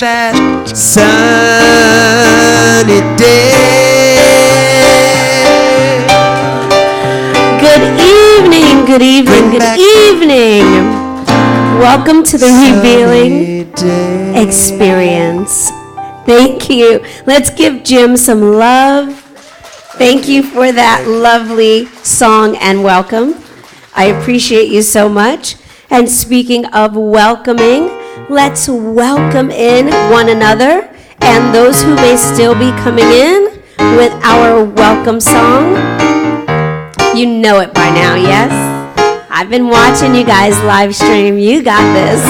that sunny day. Good evening, good evening, good evening. Welcome to the Revealing Experience. Thank you. Let's give Jim some love. Thank you for that lovely song and welcome. I appreciate you so much. And speaking of welcoming, let's welcome in one another and those who may still be coming in with our welcome song. You know it by now, yes? I've been watching you guys live stream. You got this.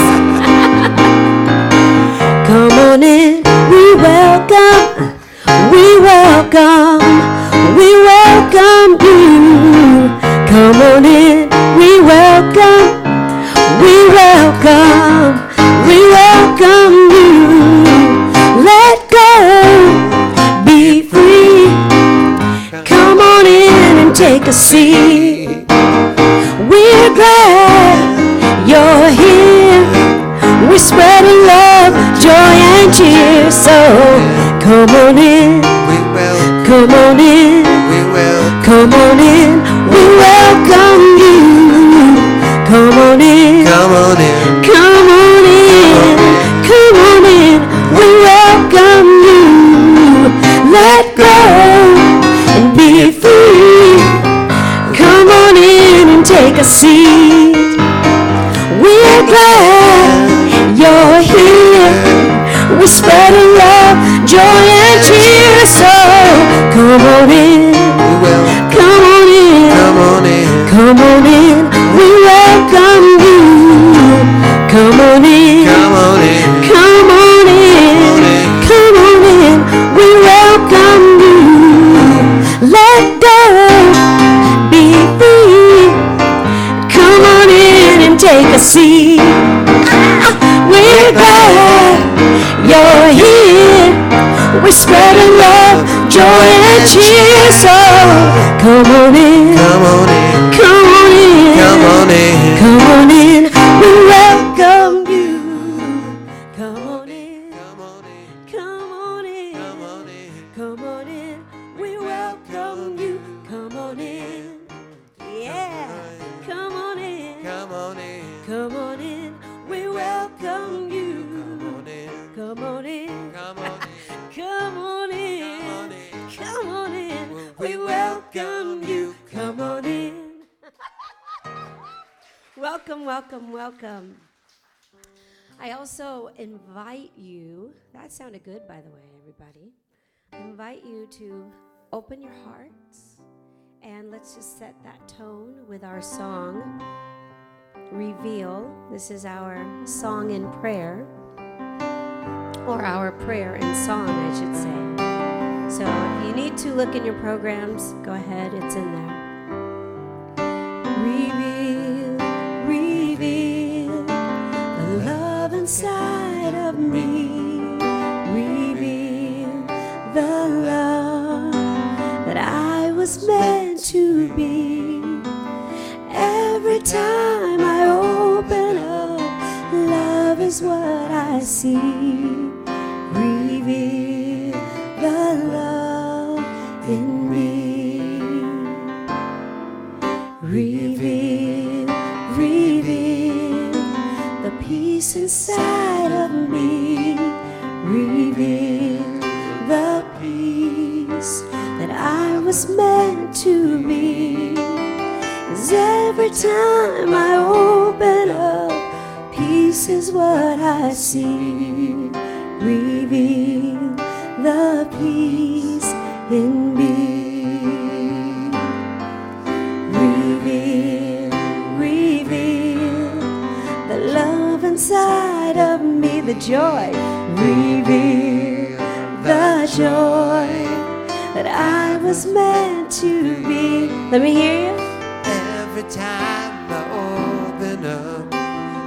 Come on in, we welcome, we welcome, we welcome you. Come on in, we welcome, we welcome, we welcome you. Let go, be free. Come on in and take a seat. We're glad you're here. We're spreading love, joy and cheer. So come on in, come on in, come on in. We welcome you. Come on in, come on in, come on in, come on in. We welcome you. Let go and be free. Come on in and take a seat. We're glad you're here. We're spreading love, joy and cheer. So come on in, come on in, come on in, come on in. We welcome you. Come on in, come on in, come on in, come on in. We welcome you. Let go, be free. Come on in and take a seat. We're glad you're here. We're spreading love, joy and cheer. So come on in, come on in, come on in, come on in, come on in. We welcome you. Come on in, come on in, come on in, come on in. We welcome you. Come on in, yeah. Come on in, come on in, come on in. We welcome you. Come on in, come on in, come on in, come on in. We welcome you. Come on in. Welcome, welcome, welcome. I also invite you, that sounded good by the way, everybody. I invite you to open your hearts and let's just set that tone with our song, Reveal. This is our song in prayer, or our prayer and song, I should say. So if you need to look in your programs, go ahead, it's in there. Reveal, reveal the love inside of me. Reveal the love that I was meant to be. Every time I open up, love is what I see. Reveal the love in me. Reveal, reveal the peace inside of me. Reveal the peace that I was meant to be. 'Cause every time I open up, peace is what I see. Reveal the peace in me. Reveal, reveal the love inside of me, the joy. Reveal the joy that I was meant to be. Let me hear you. Every time I open up,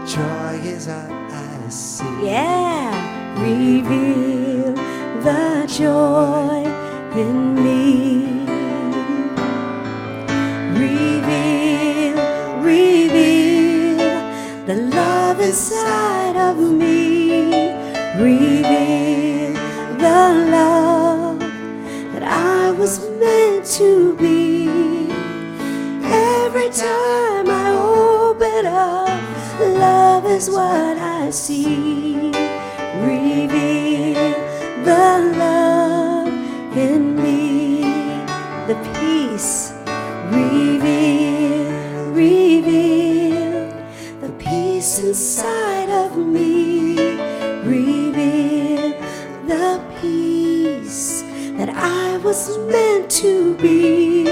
joy is all I see. Yeah. Reveal the joy in me. Reveal, reveal the love inside of me. Reveal was meant to be. Every time I open up, love is what I see. Reveal the love in me, the peace. Reveal the peace inside of me. Reveal the peace that I was meant to be.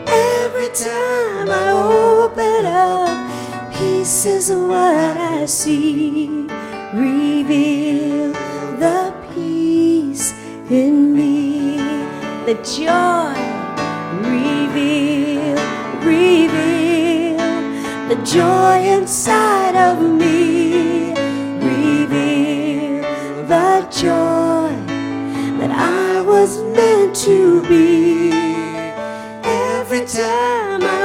Every time I open up, peace is what I see. Reveal the peace in me, the joy. Reveal the joy inside of me. Reveal the joy that I was meant to be. Every time I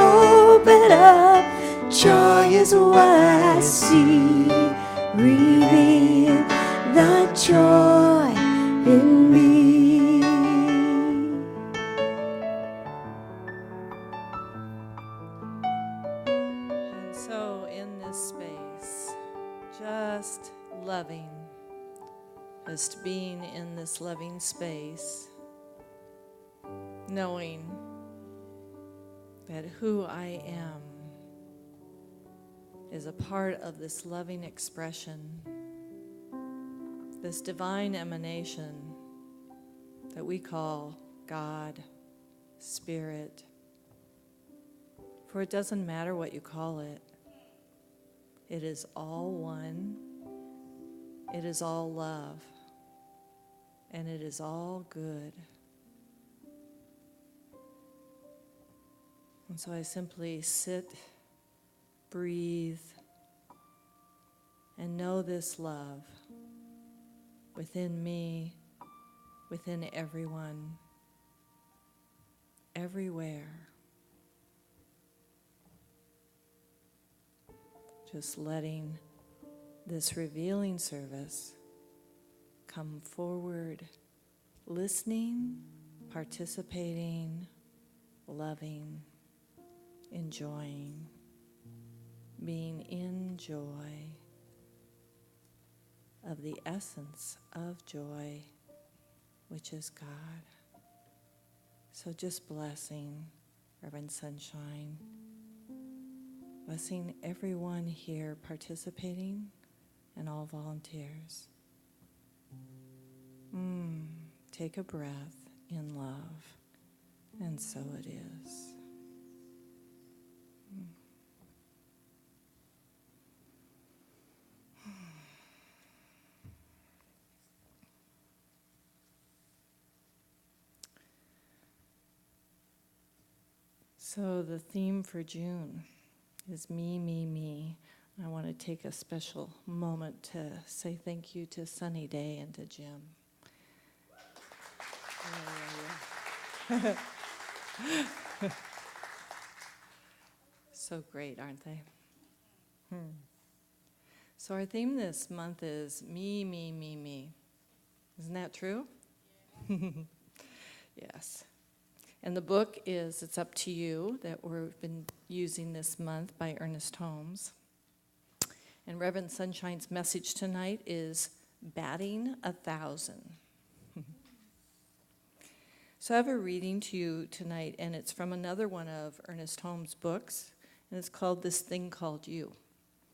open up, joy is what I see. Reveal the joy in me. And so in this space, just loving, just being in this loving space, knowing that who I am is a part of this loving expression, this divine emanation that we call God, Spirit. For it doesn't matter what you call it. It is all one. It is all love. And it is all good. And so I simply sit, breathe, and know this love within me, within everyone, everywhere. Just letting this revealing service come forward, listening, participating, loving, enjoying, being in joy of the essence of joy, which is God. So just blessing Reverend Sunshine, blessing everyone here participating and all volunteers. Take a breath in love, and so it is. So the theme for June is me, me, me. I want to take a special moment to say thank you to Sunny Daye and to Jim. So great, aren't they? So our theme this month is me, me, me, me. Isn't that true? Yes. And the book is It's Up to You that we've been using this month by Ernest Holmes. And Reverend Sunshine's message tonight is batting 1,000. So I have a reading to you tonight, and it's from another one of Ernest Holmes' books, and it's called This Thing Called You.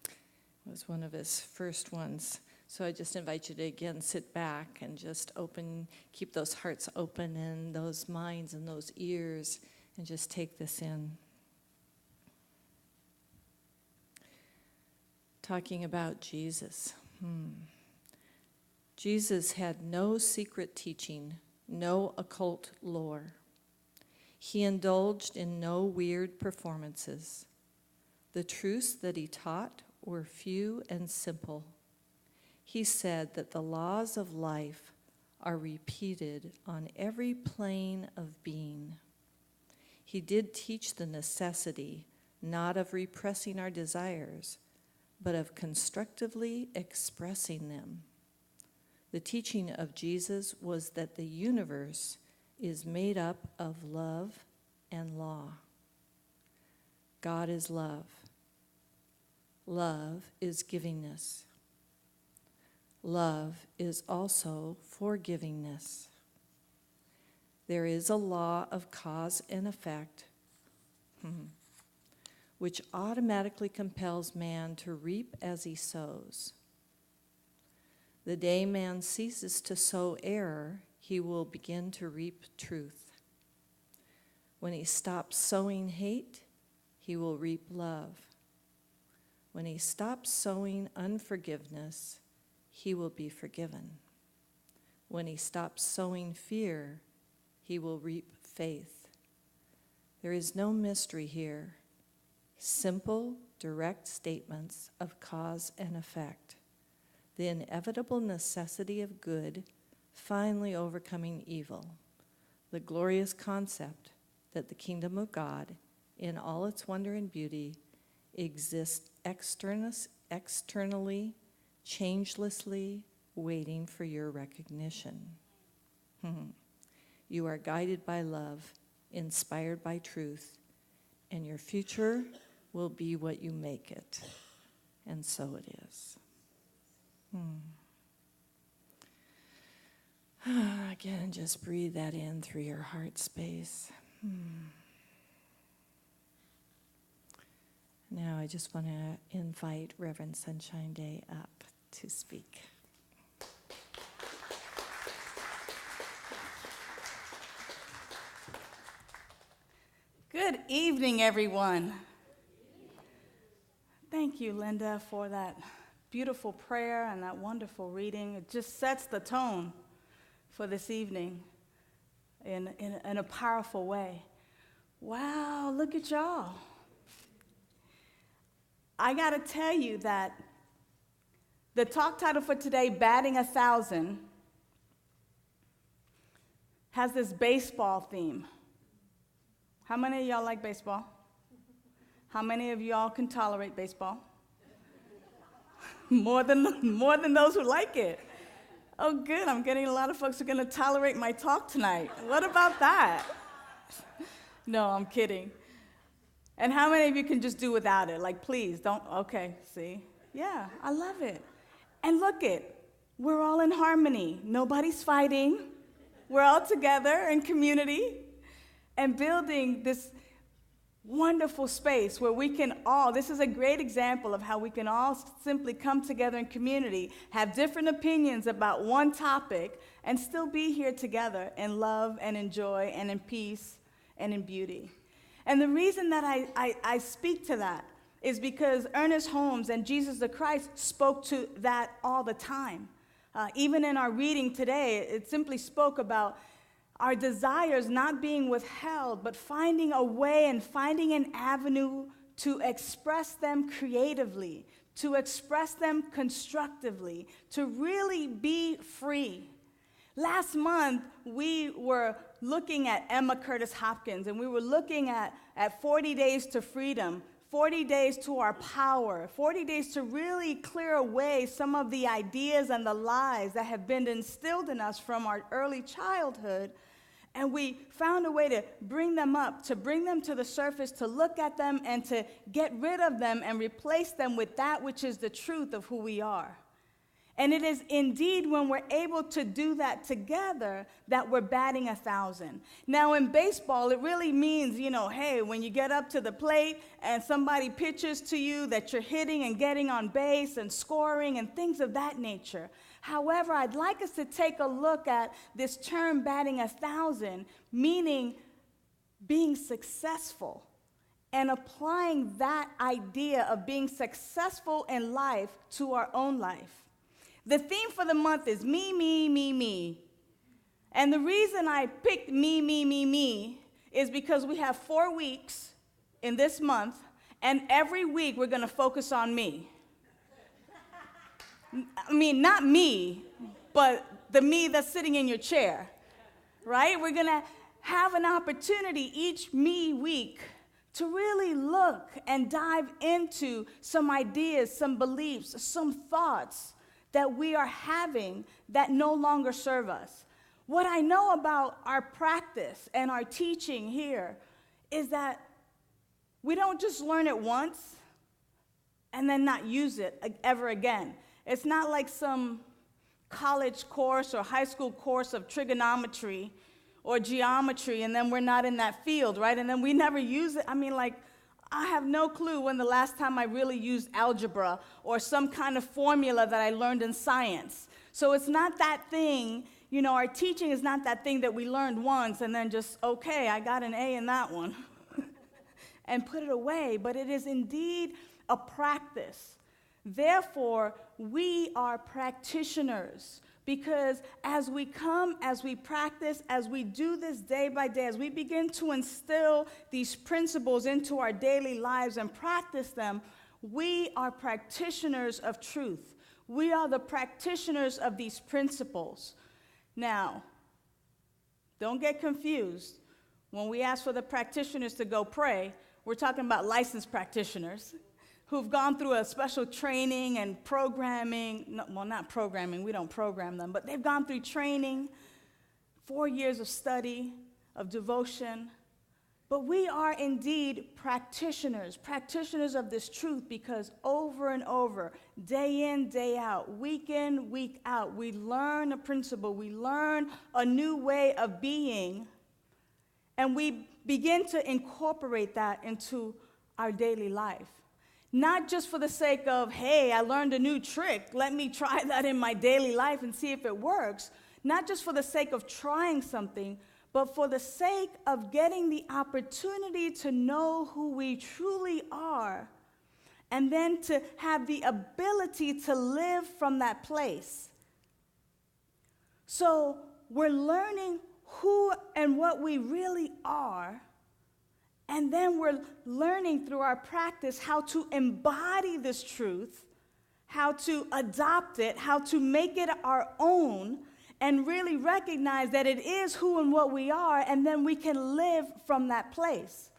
It was one of his first ones. So I just invite you to, again, sit back and just keep those hearts open and those minds and those ears, and just take this in. Talking about Jesus. Jesus had no secret teaching, no occult lore. He indulged in no weird performances. The truths that he taught were few and simple. He said that the laws of life are repeated on every plane of being. He did teach the necessity not of repressing our desires, but of constructively expressing them. The teaching of Jesus was that the universe is made up of love and law. God is love. Love is givingness. Love is also forgivingness. There is a law of cause and effect, which automatically compels man to reap as he sows. The day man ceases to sow error, he will begin to reap truth. When he stops sowing hate, he will reap love. When he stops sowing unforgiveness, he will be forgiven. When he stops sowing fear, he will reap faith. There is no mystery here. Simple, direct statements of cause and effect. The inevitable necessity of good finally overcoming evil. The glorious concept that the kingdom of God, in all its wonder and beauty, exists externally, changelessly, waiting for your recognition. You are guided by love, inspired by truth, and your future will be what you make it. And so it is. Again, just breathe that in through your heart space. Now I just want to invite Reverend Sunshine Daye up to speak. Good evening, everyone. Thank you, Linda, for that beautiful prayer and that wonderful reading. It just sets the tone for this evening in a powerful way. Wow, look at y'all. I got to tell you that the talk title for today, Batting 1,000, has this baseball theme. How many of y'all like baseball? How many of y'all can tolerate baseball? More than those who like it. Oh, good. I'm getting a lot of folks who are going to tolerate my talk tonight. What about that? No, I'm kidding. And how many of you can just do without it? Like, please, don't. Okay, see? Yeah, I love it. And look we're all in harmony. Nobody's fighting. We're all together in community and building this wonderful space where we can all, this is a great example of how we can all simply come together in community, have different opinions about one topic, and still be here together in love and in joy and in peace and in beauty. And the reason that I speak to that is because Ernest Holmes and Jesus the Christ spoke to that all the time. Even in our reading today, it simply spoke about our desires not being withheld, but finding a way and finding an avenue to express them creatively, to express them constructively, to really be free. Last month, we were looking at Emma Curtis Hopkins, and we were looking at 40 days to freedom, 40 days to our power, 40 days to really clear away some of the ideas and the lies that have been instilled in us from our early childhood. And we found a way to bring them up, to bring them to the surface, to look at them and to get rid of them and replace them with that which is the truth of who we are. And it is indeed when we're able to do that together that we're batting 1,000. Now in baseball, it really means, hey, when you get up to the plate and somebody pitches to you that you're hitting and getting on base and scoring and things of that nature. However, I'd like us to take a look at this term batting 1,000, meaning being successful and applying that idea of being successful in life to our own life. The theme for the month is me, me, me, me. And the reason I picked me, me, me, me is because we have 4 weeks in this month, and every week we're going to focus on me. I mean, not me, but the me that's sitting in your chair, right? We're going to have an opportunity each me week to really look and dive into some ideas, some beliefs, some thoughts that we are having that no longer serve us. What I know about our practice and our teaching here is that we don't just learn it once and then not use it ever again. It's not like some college course or high school course of trigonometry or geometry, and then we're not in that field, right? And then we never use it. I mean, like, I have no clue when the last time I really used algebra or some kind of formula that I learned in science. So it's not that thing, you know, our teaching is not that thing that we learned once and then just, okay, I got an A in that one, and put it away. But it is indeed a practice. Therefore, we are practitioners, because as we come, as we practice, as we do this day by day, as we begin to instill these principles into our daily lives and practice them, we are practitioners of truth. We are the practitioners of these principles. Now, don't get confused. When we ask for the practitioners to go pray, we're talking about licensed practitioners who've gone through a special training and programming. No, well, not programming, we don't program them, but they've gone through training, 4 years of study, of devotion. But we are indeed practitioners of this truth, because over and over, day in, day out, week in, week out, we learn a principle, we learn a new way of being, and we begin to incorporate that into our daily life. Not just for the sake of, hey, I learned a new trick, let me try that in my daily life and see if it works. Not just for the sake of trying something, but for the sake of getting the opportunity to know who we truly are, and then to have the ability to live from that place. So we're learning who and what we really are, and then we're learning through our practice how to embody this truth, how to adopt it, how to make it our own, and really recognize that it is who and what we are, and then we can live from that place.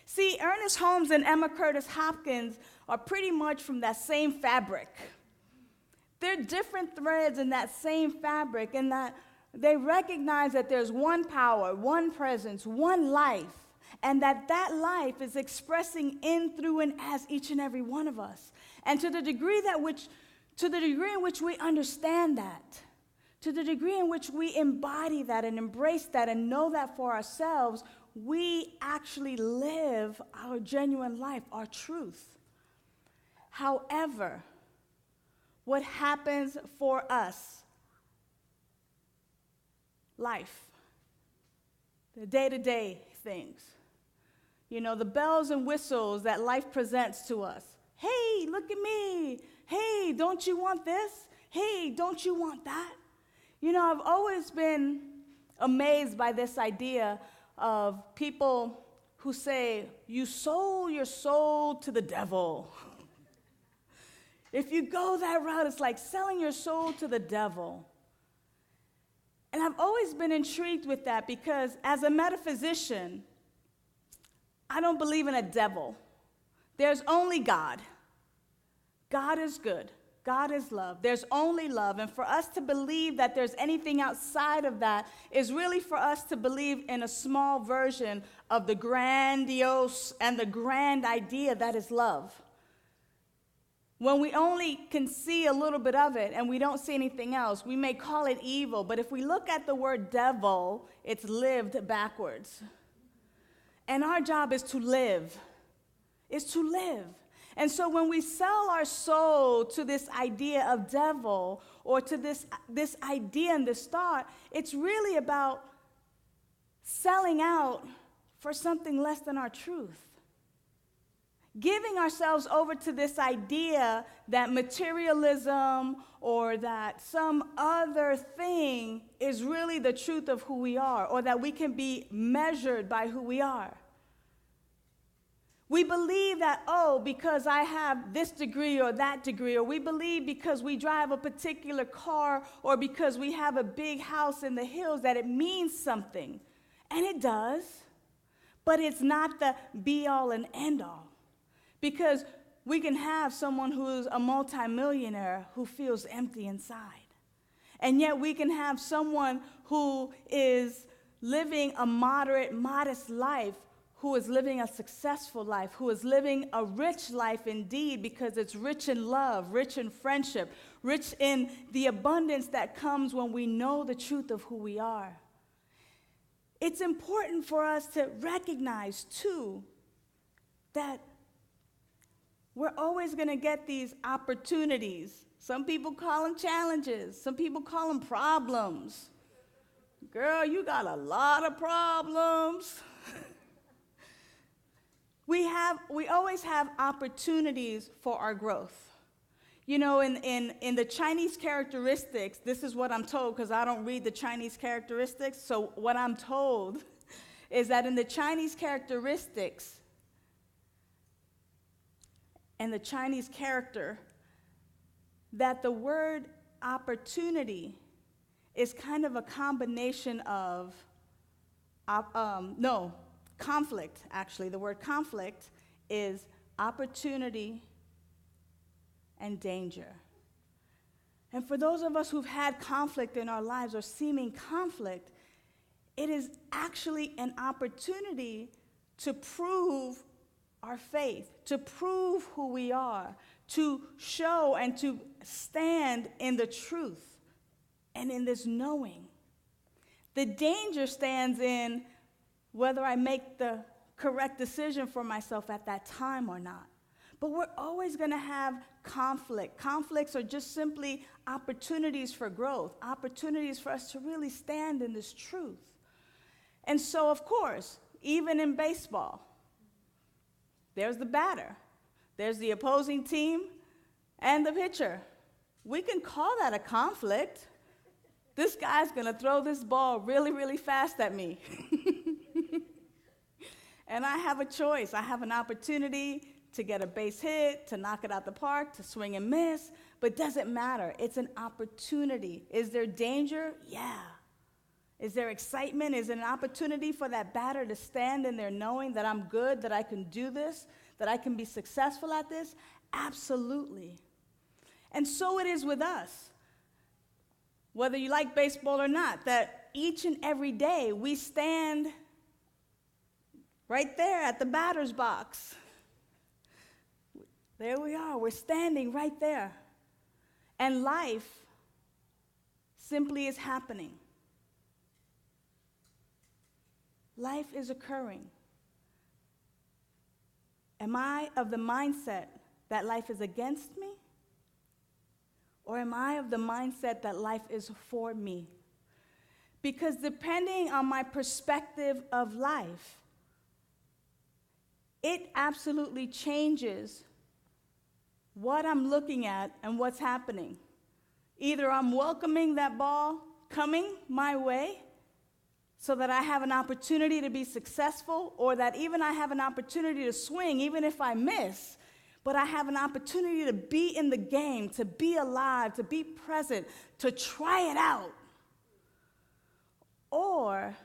See, Ernest Holmes and Emma Curtis Hopkins are pretty much from that same fabric. They're different threads in that same fabric, in that they recognize that there's one power, one presence, one life, and that life is expressing in, through, and as each and every one of us. And to the degree in which we understand that, to the degree in which we embody that and embrace that and know that for ourselves, we actually live our genuine life, our truth. However, what happens for us, life, the day-to-day things, you know, the bells and whistles that life presents to us. Hey, look at me. Hey, don't you want this? Hey, don't you want that? You know, I've always been amazed by this idea of people who say, you sold your soul to the devil. If you go that route, it's like selling your soul to the devil. And I've always been intrigued with that, because as a metaphysician, I don't believe in a devil. There's only God. God is good. God is love. There's only love. And for us to believe that there's anything outside of that is really for us to believe in a small version of the grandiose and the grand idea that is love. When we only can see a little bit of it and we don't see anything else, we may call it evil. But if we look at the word devil, it's lived backwards. And our job is to live. And so when we sell our soul to this idea of devil, or to this idea and this thought, it's really about selling out for something less than our truth. Giving ourselves over to this idea that materialism or that some other thing is really the truth of who we are, or that we can be measured by who we are. We believe that, because I have this degree or that degree, or we believe because we drive a particular car, or because we have a big house in the hills, that it means something. And it does, but it's not the be-all and end-all. Because we can have someone who's a multimillionaire who feels empty inside. And yet we can have someone who is living a moderate, modest life, who is living a successful life, who is living a rich life indeed, because it's rich in love, rich in friendship, rich in the abundance that comes when we know the truth of who we are. It's important for us to recognize, too, that we're always going to get these opportunities. Some people call them challenges. Some people call them problems. Girl, you got a lot of problems. We always have opportunities for our growth. You know, in the Chinese characteristics, this is what I'm told, because I don't read the Chinese characteristics. So what I'm told is that in the Chinese characteristics and the Chinese character, that the word opportunity is kind of a combination of, conflict, actually. The word conflict is opportunity and danger. And for those of us who've had conflict in our lives or seeming conflict, it is actually an opportunity to prove our faith, to prove who we are, to show and to stand in the truth and in this knowing. The danger stands in whether I make the correct decision for myself at that time or not. But we're always going to have conflict. Conflicts are just simply opportunities for growth, opportunities for us to really stand in this truth. And so, of course, even in baseball, there's the batter, there's the opposing team, and the pitcher. We can call that a conflict. This guy's going to throw this ball really, really fast at me. And I have a choice. I have an opportunity to get a base hit, to knock it out the park, to swing and miss, but it doesn't matter. It's an opportunity. Is there danger? Yeah. Is there excitement? Is it an opportunity for that batter to stand in there knowing that I'm good, that I can do this, that I can be successful at this? Absolutely. And so it is with us. Whether you like baseball or not, that each and every day we stand right there at the batter's box. There we are. We're standing right there. And life simply is happening. Life is occurring. Am I of the mindset that life is against me? Or am I of the mindset that life is for me? Because depending on my perspective of life, it absolutely changes what I'm looking at and what's happening. Either I'm welcoming that ball coming my way so that I have an opportunity to be successful, or that even I have an opportunity to swing, even if I miss, but I have an opportunity to be in the game, to be alive, to be present, to try it out. Or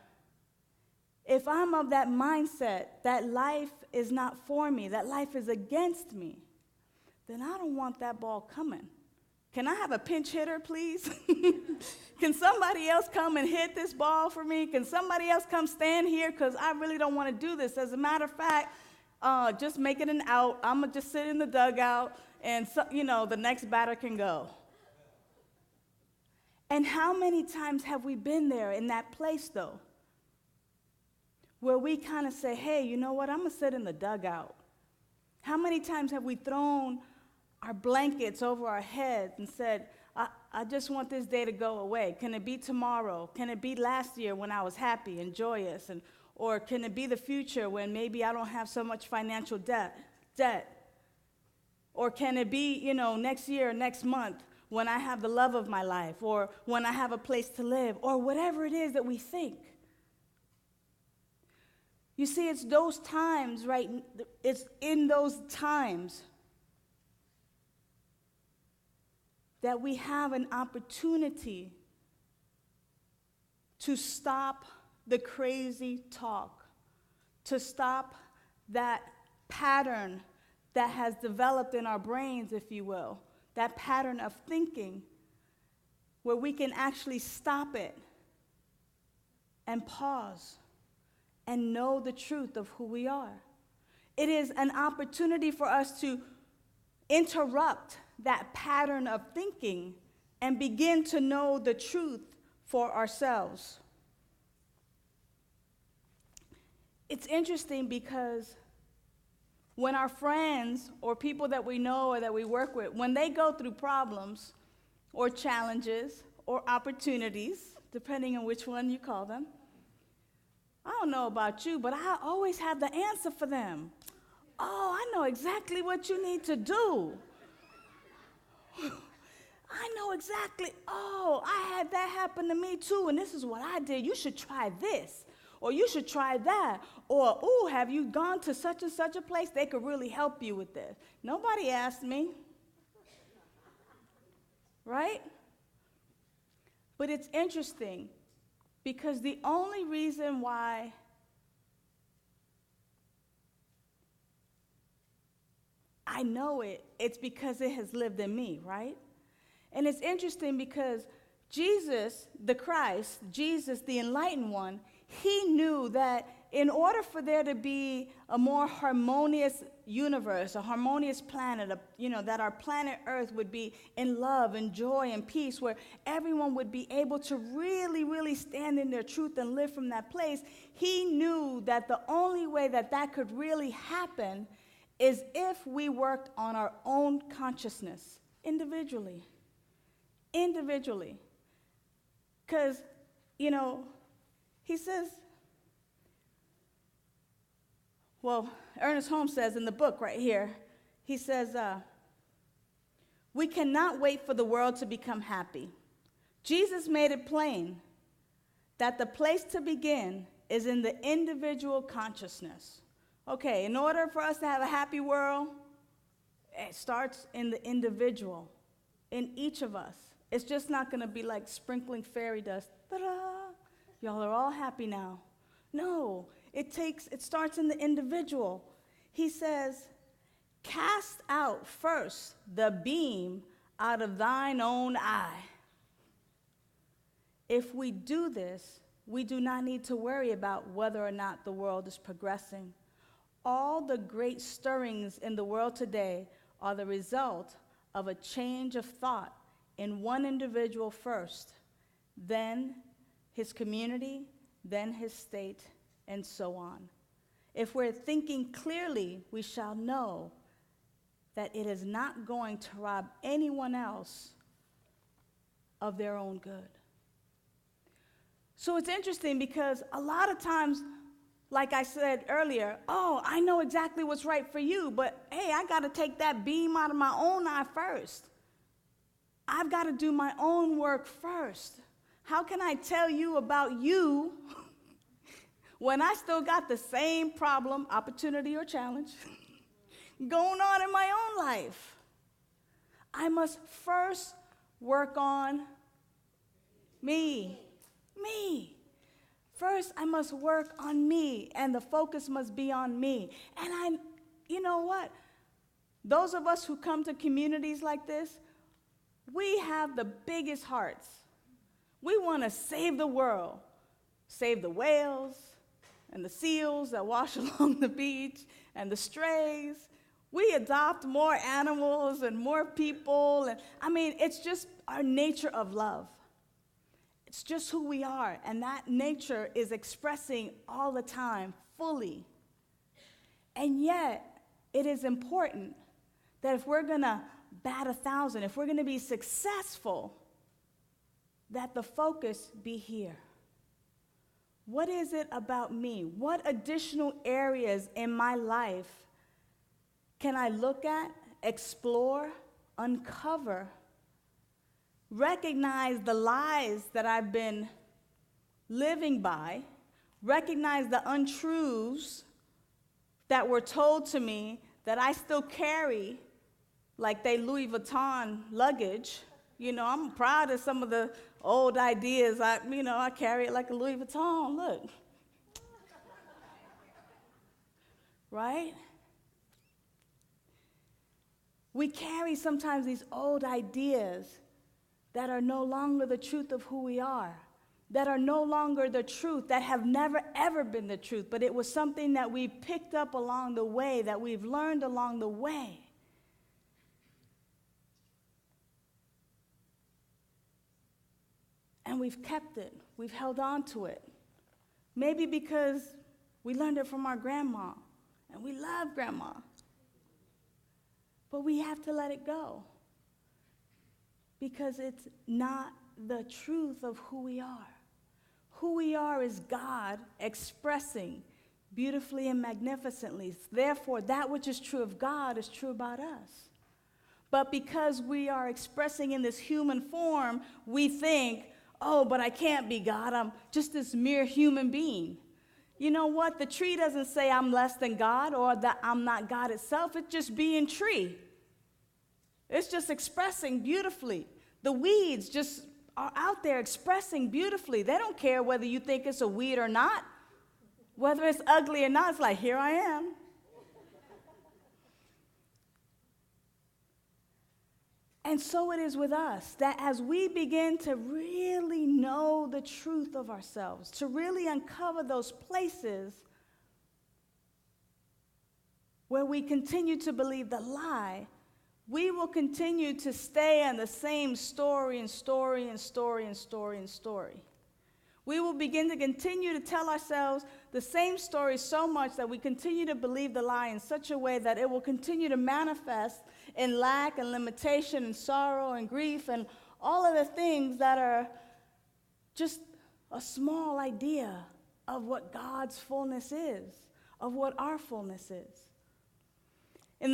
if I'm of that mindset that life is not for me, that life is against me, then I don't want that ball coming. Can I have a pinch hitter, please? Can somebody else come and hit this ball for me? Can somebody else come stand here? Because I really don't want to do this. As a matter of fact, just make it an out. I'm going to just sit in the dugout, and the next batter can go. And how many times have we been there in that place, though, where we kind of say, hey, you know what, I'm going to sit in the dugout. How many times have we thrown our blankets over our heads and said, I just want this day to go away. Can it be tomorrow? Can it be last year when I was happy and joyous? Or can it be the future when maybe I don't have so much financial debt? Or can it be, next year, next month when I have the love of my life, or when I have a place to live, or whatever it is that we think? You see, it's those times, right? It's in those times that we have an opportunity to stop the crazy talk, to stop that pattern that has developed in our brains, if you will, that pattern of thinking where we can actually stop it and pause and know the truth of who we are. It is an opportunity for us to interrupt that pattern of thinking and begin to know the truth for ourselves. It's interesting because when our friends or people that we know or that we work with, when they go through problems or challenges or opportunities, depending on which one you call them, I don't know about you, but I always have the answer for them. Oh, I know exactly what you need to do. I know exactly, oh, I had that happen to me too, and this is what I did. You should try this, or you should try that, or, oh, have you gone to such and such a place? They could really help you with this. Nobody asked me, right? But it's interesting because the only reason why I know it's because it has lived in me, right? And it's interesting because Jesus, the Christ, Jesus, the enlightened one, he knew that in order for there to be a more harmonious universe, a harmonious planet, that our planet Earth would be in love and joy and peace, where everyone would be able to really, really stand in their truth and live from that place, he knew that the only way that that could really happen is if we worked on our own consciousness individually. Individually. Because, he says, well, Ernest Holmes says in the book right here, he says, we cannot wait for the world to become happy. Jesus made it plain that the place to begin is in the individual consciousness. Okay, in order for us to have a happy world, it starts in the individual, in each of us. It's just not going to be like sprinkling fairy dust. Ta-da! Y'all are all happy now. No, it starts in the individual. He says, cast out first the beam out of thine own eye. If we do this, we do not need to worry about whether or not the world is progressing. All the great stirrings in the world today are the result of a change of thought in one individual first, then his community, then his state, and so on. If we're thinking clearly, we shall know that it is not going to rob anyone else of their own good. So it's interesting because a lot of times, like I said earlier, oh, I know exactly what's right for you, but hey, I got to take that beam out of my own eye first. I've got to do my own work first. How can I tell you about you when I still got the same problem, opportunity, or challenge going on in my own life? I must first work on me. First, I must work on me, and the focus must be on me. And you know what? Those of us who come to communities like this, we have the biggest hearts. We want to save the world, save the whales and the seals that wash along the beach and the strays. We adopt more animals and more people. And it's just our nature of love. It's just who we are, and that nature is expressing all the time, fully. And yet, it is important that if we're going to bat 1,000, if we're going to be successful, that the focus be here. What is it about me? What additional areas in my life can I look at, explore, uncover, recognize the lies that I've been living by, recognize the untruths that were told to me that I still carry, like they Louis Vuitton luggage. I'm proud of some of the old ideas. I carry it like a Louis Vuitton, look. Right? We carry sometimes these old ideas that are no longer the truth of who we are, that are no longer the truth, that have never, ever been the truth, but it was something that we picked up along the way, that we've learned along the way. And we've kept it. We've held on to it. Maybe because we learned it from our grandma, and we love grandma. But we have to let it go, because it's not the truth of who we are. Who we are is God expressing beautifully and magnificently. Therefore, that which is true of God is true about us. But because we are expressing in this human form, we think, oh, but I can't be God. I'm just this mere human being. You know what? The tree doesn't say I'm less than God or that I'm not God itself. It's just being tree. It's just expressing beautifully. The weeds just are out there expressing beautifully. They don't care whether you think it's a weed or not. Whether it's ugly or not, it's like, here I am. And so it is with us, that as we begin to really know the truth of ourselves, to really uncover those places where we continue to believe the lie, we will continue to stay in the same story and story and story and story and story. We will begin to continue to tell ourselves the same story so much that we continue to believe the lie in such a way that it will continue to manifest in lack and limitation and sorrow and grief and all of the things that are just a small idea of what God's fullness is, of what our fullness is. In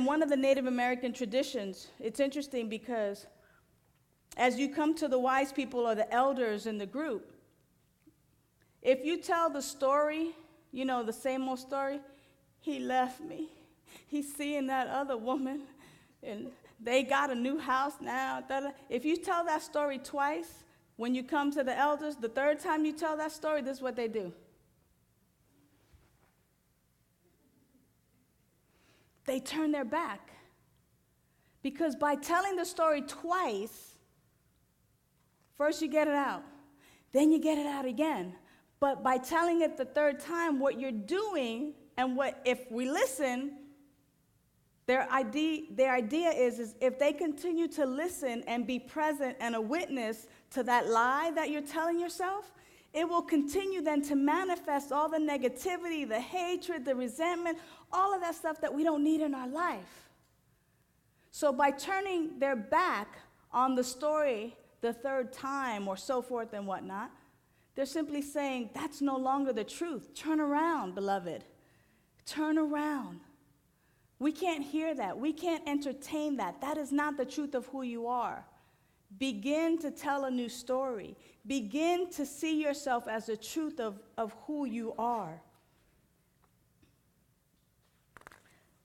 one of the Native American traditions, it's interesting because as you come to the wise people or the elders in the group, if you tell the story, you know, the same old story, he left me. He's seeing that other woman, and they got a new house now. If you tell that story twice, when you come to the elders, the third time you tell that story, this is what they do. They turn their back. Because by telling the story twice, first you get it out, then you get it out again. But by telling it the third time, what you're doing, and what if we listen, their idea is if they continue to listen and be present and a witness to that lie that you're telling yourself, it will continue then to manifest all the negativity, the hatred, the resentment, all of that stuff that we don't need in our life. So by turning their back on the story the third time or so forth and whatnot, they're simply saying, that's no longer the truth. Turn around, beloved. Turn around. We can't hear that. We can't entertain that. That is not the truth of who you are. Begin to tell a new story. Begin to see yourself as the truth of who you are.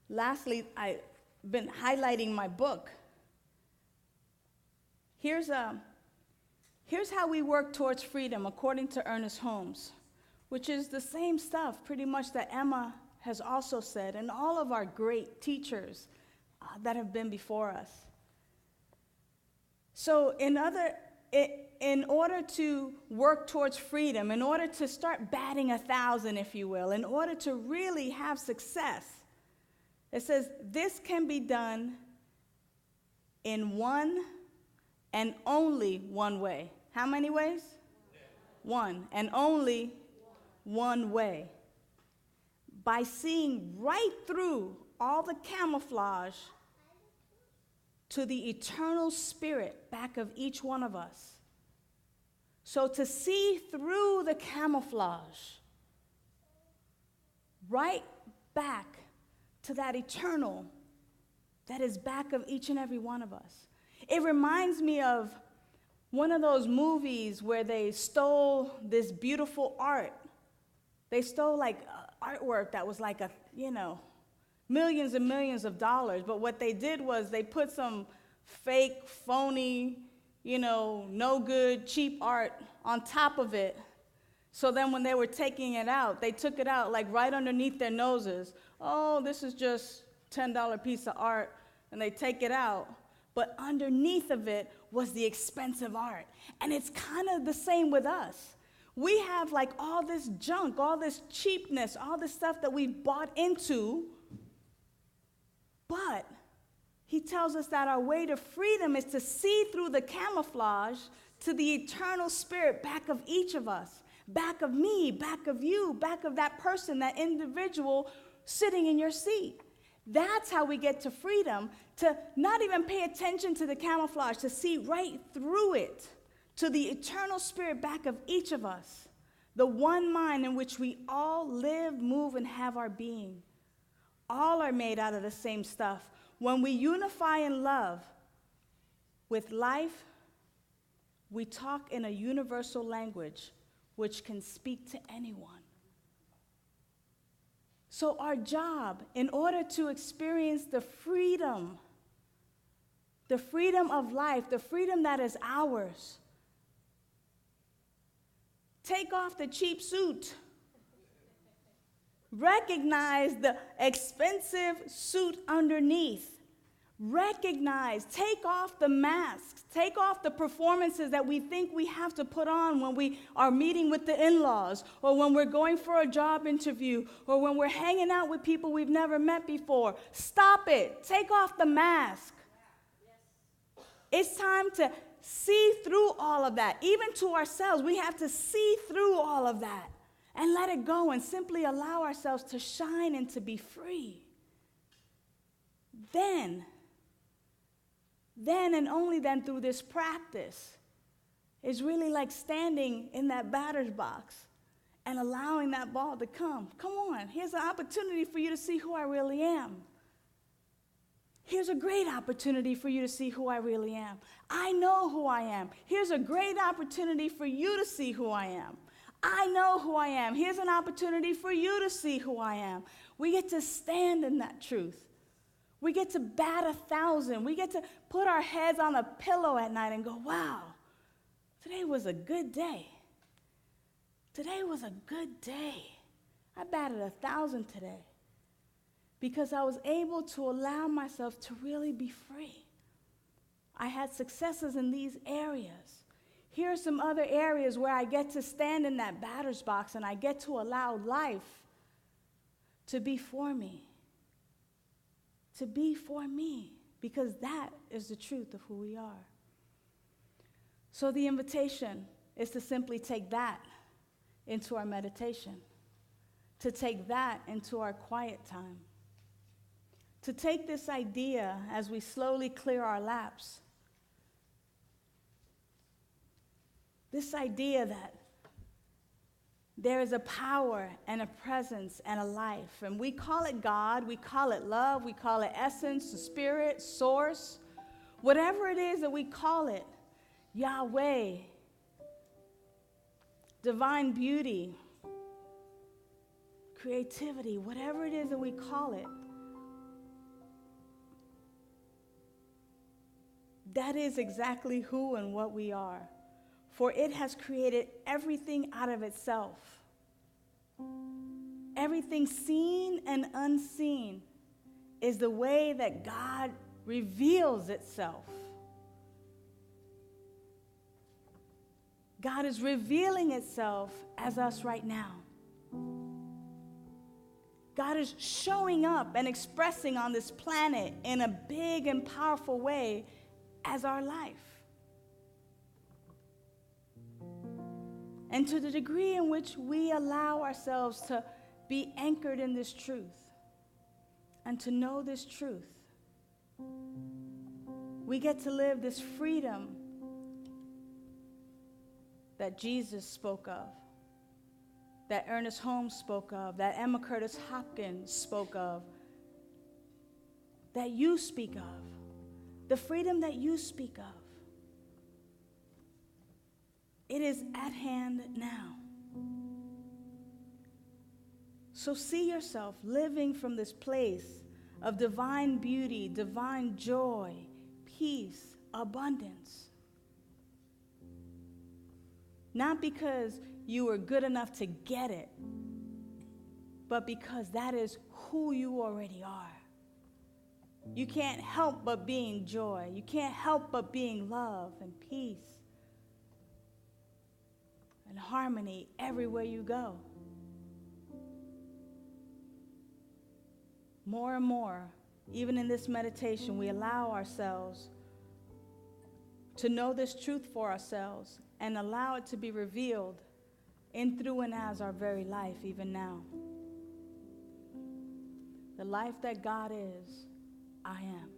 Lastly, I've been highlighting my book. Here's how we work towards freedom according to Ernest Holmes, which is the same stuff pretty much that Emma has also said, and all of our great teachers that have been before us. So in order to work towards freedom, in order to start batting 1,000, if you will, in order to really have success, it says this can be done in one and only one way. How many ways? One, and only one way. By seeing right through all the camouflage to the eternal spirit back of each one of us. So to see through the camouflage, right back to that eternal that is back of each and every one of us. It reminds me of one of those movies where they stole this beautiful art. They stole like artwork that was like millions and millions of dollars. But what they did was they put some fake, phony, no good, cheap art on top of it. So then when they were taking it out, they took it out like right underneath their noses. Oh, this is just $10 piece of art, and they take it out. but underneath of it was the expensive art. And it's kind of the same with us. We have like all this junk, all this cheapness, all this stuff that we bought into, but he tells us that our way to freedom is to see through the camouflage to the eternal spirit back of each of us, back of me, back of you, back of that person, that individual sitting in your seat. That's how we get to freedom, to not even pay attention to the camouflage, to see right through it, to the eternal spirit back of each of us, the one mind in which we all live, move, and have our being. All are made out of the same stuff. When we unify in love with life, we talk in a universal language which can speak to anyone. So our job, in order to experience the freedom of life, the freedom that is ours, take off the cheap suit. Recognize the expensive suit underneath. Recognize, take off the masks, take off the performances that we think we have to put on when we are meeting with the in-laws, or when we're going for a job interview, or when we're hanging out with people we've never met before. Stop it. Take off the mask. It's time to see through all of that. Even to ourselves, we have to see through all of that and let it go and simply allow ourselves to shine and to be free. Then and only then through this practice is really like standing in that batter's box and allowing that ball to come. Come on, here's an opportunity for you to see who I really am. Here's a great opportunity for you to see who I really am. I know who I am. Here's a great opportunity for you to see who I am. I know who I am. Here's an opportunity for you to see who I am. We get to stand in that truth. We get to bat 1,000. We get to put our heads on a pillow at night and go, wow, today was a good day. Today was a good day. I batted 1,000 today because I was able to allow myself to really be free. I had successes in these areas. Here are some other areas where I get to stand in that batter's box and I get to allow life to be for me. To be for me, because that is the truth of who we are. So the invitation is to simply take that into our meditation, to take that into our quiet time, to take this idea as we slowly clear our laps, this idea that there is a power and a presence and a life. And we call it God, we call it love, we call it essence, the spirit, source. Whatever it is that we call it, Yahweh, divine beauty, creativity, whatever it is that we call it, that is exactly who and what we are. For it has created everything out of itself. Everything seen and unseen is the way that God reveals itself. God is revealing itself as us right now. God is showing up and expressing on this planet in a big and powerful way as our life. And to the degree in which we allow ourselves to be anchored in this truth and to know this truth, we get to live this freedom that Jesus spoke of, that Ernest Holmes spoke of, that Emma Curtis Hopkins spoke of, that you speak of, the freedom that you speak of. It is at hand now. So see yourself living from this place of divine beauty, divine joy, peace, abundance. Not because you were good enough to get it, but because that is who you already are. You can't help but being joy. You can't help but being love and peace and harmony everywhere you go. More and more, even in this meditation, we allow ourselves to know this truth for ourselves and allow it to be revealed in, through, and as our very life, even now. The life that God is, I am.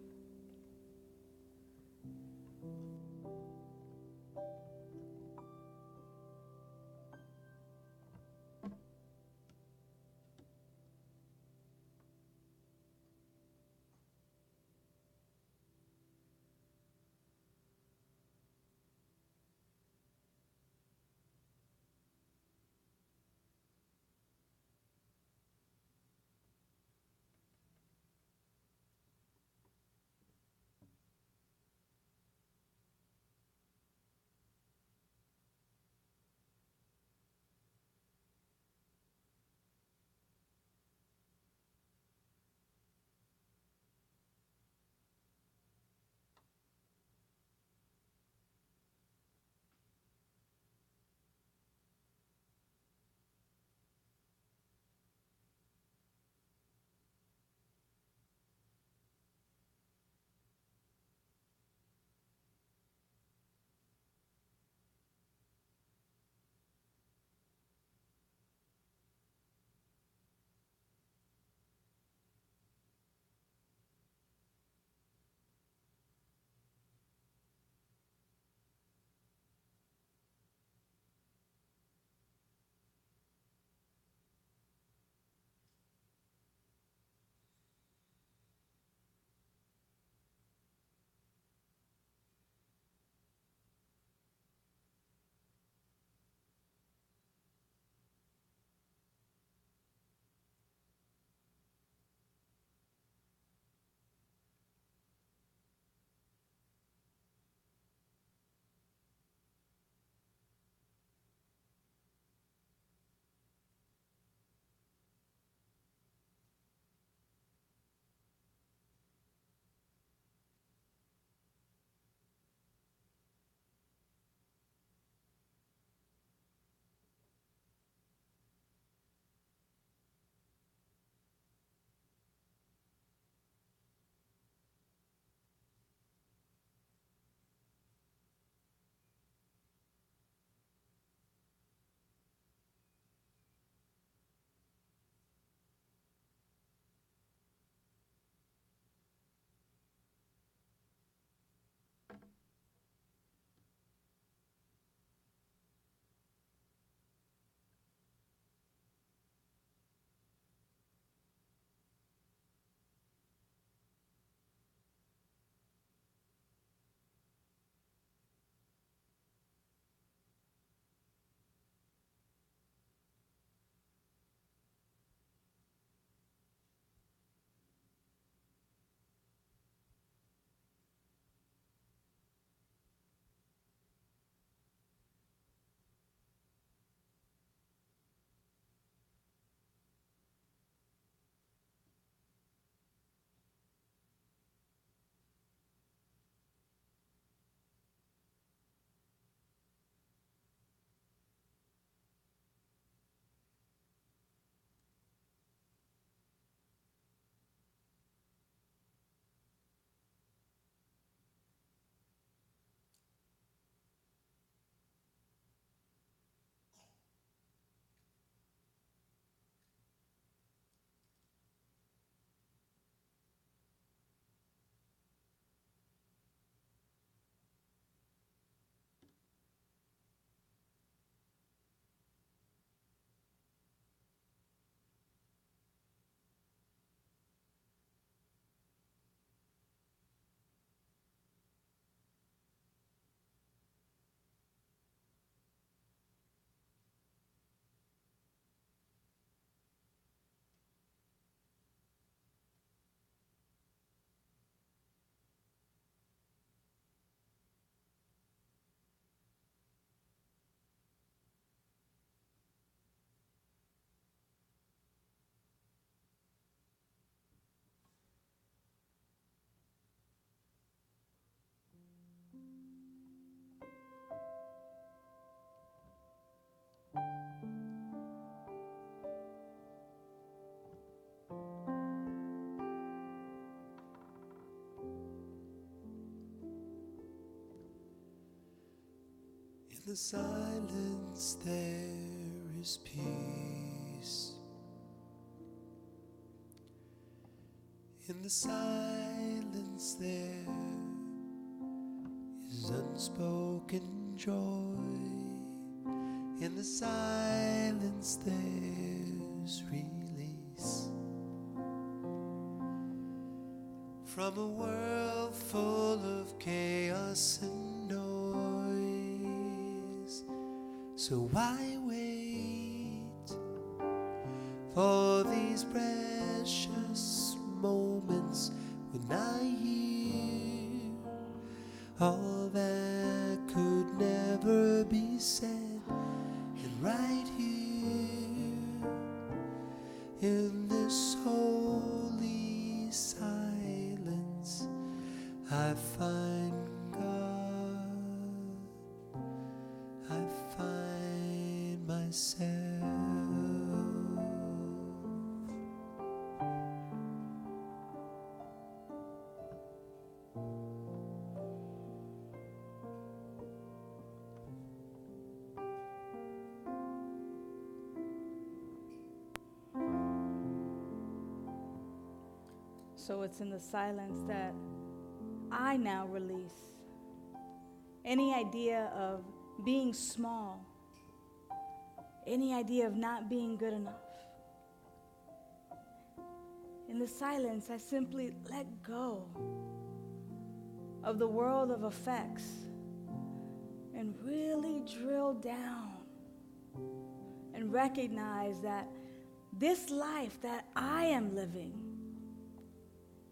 the silence there is peace. In the silence there is unspoken joy. In the silence there's release from a world full of chaos and noise. So why wait for these precious moments when I hear all that could never be said? And right here in this holy silence I find God, I find myself. So it's in the silence that I now release any idea of being small, any idea of not being good enough. In the silence, I simply let go of the world of effects and really drill down and recognize that this life that I am living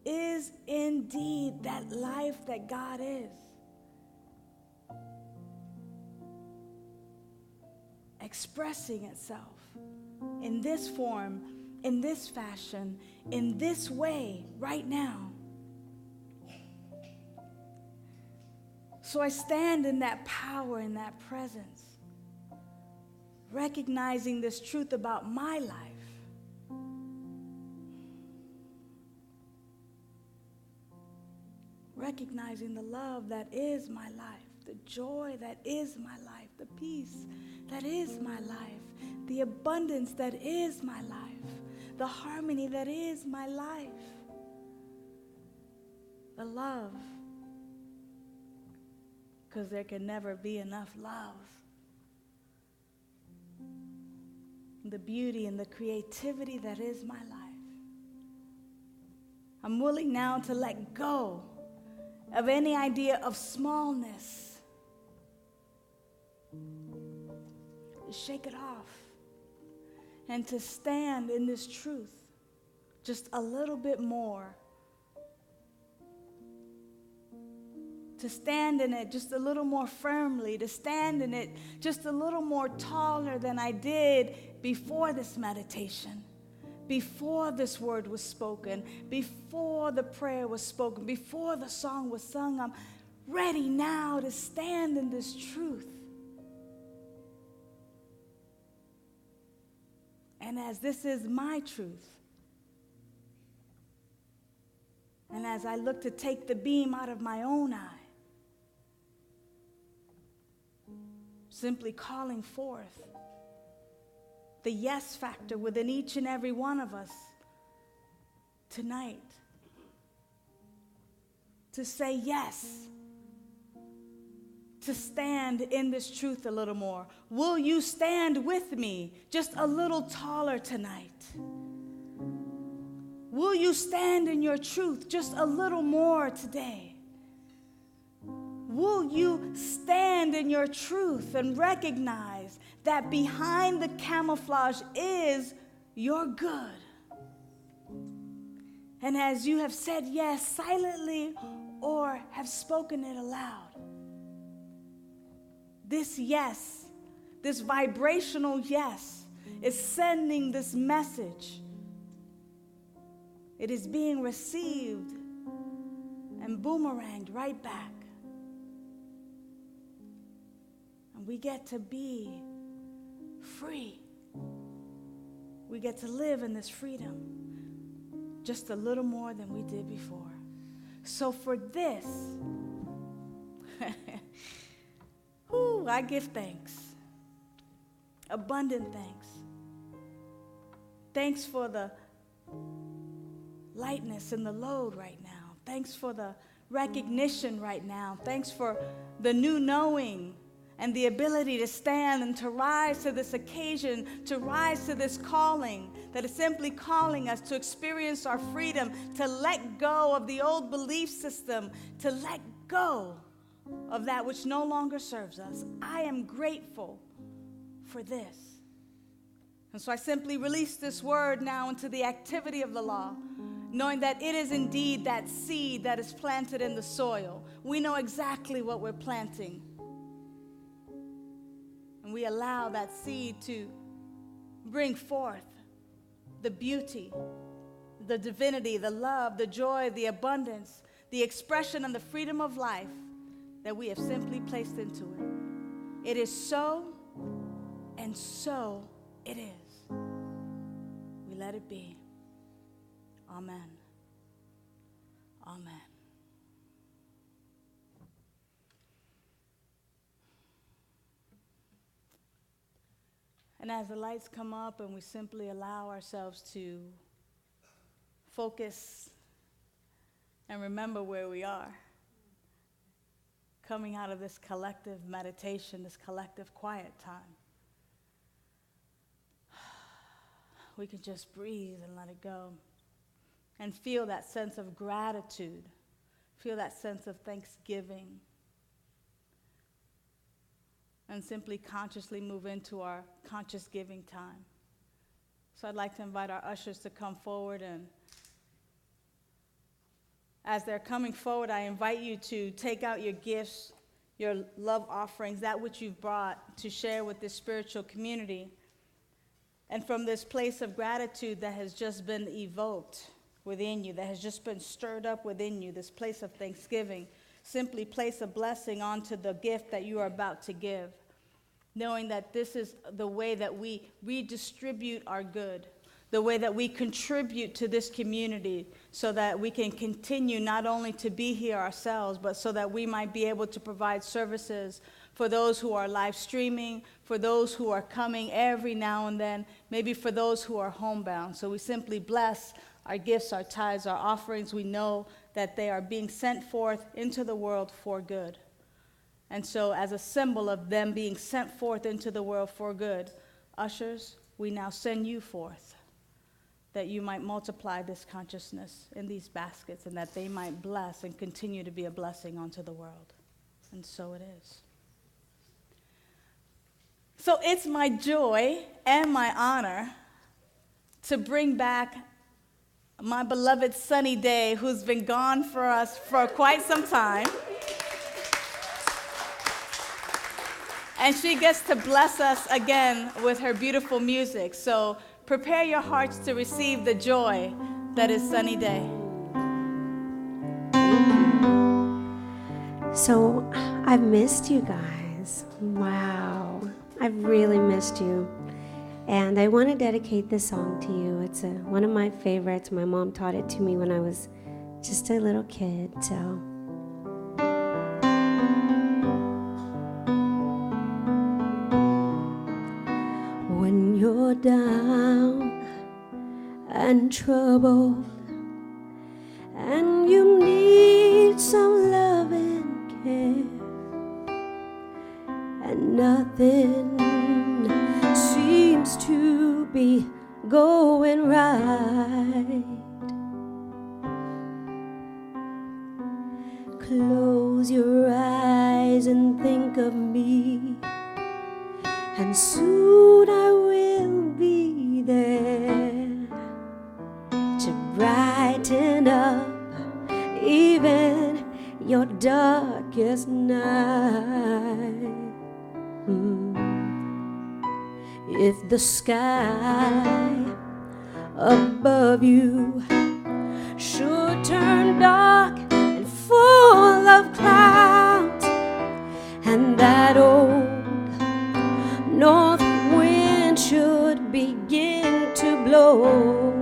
is indeed that life that God is. Expressing itself in this form, in this fashion, in this way right now. So I stand in that power, in that presence, recognizing this truth about my life. Recognizing the love that is my life, the joy that is my life, the peace that is my life, the abundance that is my life, the harmony that is my life, the love, because there can never be enough love, the beauty and the creativity that is my life. I'm willing now to let go of any idea of smallness. To shake it off and to stand in this truth just a little bit more. To stand in it just a little more firmly, to stand in it just a little more taller than I did before this meditation. Before this word was spoken, before the prayer was spoken, before the song was sung, I'm ready now to stand in this truth. And as this is my truth, and as I look to take the beam out of my own eye, simply calling forth the yes factor within each and every one of us tonight. To say yes. To stand in this truth a little more. Will you stand with me just a little taller tonight? Will you stand in your truth just a little more today? Will you stand in your truth and recognize that behind the camouflage is your good? And as you have said yes silently or have spoken it aloud, this yes, this vibrational yes, is sending this message. It is being received and boomeranged right back. And we get to be free. We get to live in this freedom just a little more than we did before. So for this, I give thanks. Abundant thanks. Thanks for the lightness and the load right now. Thanks for the recognition right now. Thanks for the new knowing and the ability to stand and to rise to this occasion, to rise to this calling that is simply calling us to experience our freedom, to let go of the old belief system, to let go of that which no longer serves us. I am grateful for this. And so I simply release this word now into the activity of the law, knowing that it is indeed that seed that is planted in the soil. We know exactly what we're planting. And we allow that seed to bring forth the beauty, the divinity, the love, the joy, the abundance, the expression and the freedom of life that we have simply placed into it. It is so, and so it is. We let it be. Amen. Amen. And as the lights come up and we simply allow ourselves to focus and remember where we are, coming out of this collective meditation, this collective quiet time, we can just breathe and let it go and feel that sense of gratitude, feel that sense of thanksgiving, and simply consciously move into our conscious giving time. So I'd like to invite our ushers to come forward, and as they're coming forward, I invite you to take out your gifts, your love offerings, that which you've brought to share with this spiritual community. And from this place of gratitude that has just been evoked within you, that has just been stirred up within you, this place of thanksgiving, simply place a blessing onto the gift that you are about to give, knowing that this is the way that we redistribute our good, the way that we contribute to this community so that we can continue not only to be here ourselves, but so that we might be able to provide services for those who are live streaming, for those who are coming every now and then, maybe for those who are homebound. So we simply bless our gifts, our tithes, our offerings. We know that they are being sent forth into the world for good. And so as a symbol of them being sent forth into the world for good, ushers, we now send you forth, that you might multiply this consciousness in these baskets and that they might bless and continue to be a blessing onto the world. And so it is. So it's my joy and my honor to bring back my beloved Sunny Daye, who's been gone for us for quite some time. And she gets to bless us again with her beautiful music. So prepare your hearts to receive the joy that is Sunny Daye. So I've missed you guys. Wow. I've really missed you. And I want to dedicate this song to you. It's one of my favorites. My mom taught it to me when I was just a little kid. So when you're down and troubled and you need some love and care, and nothing seems to be going right, close your eyes and think of me, and soon I will be there to brighten up even your darkest night. If the sky above you should turn dark and full of clouds, and that old north wind should begin to blow,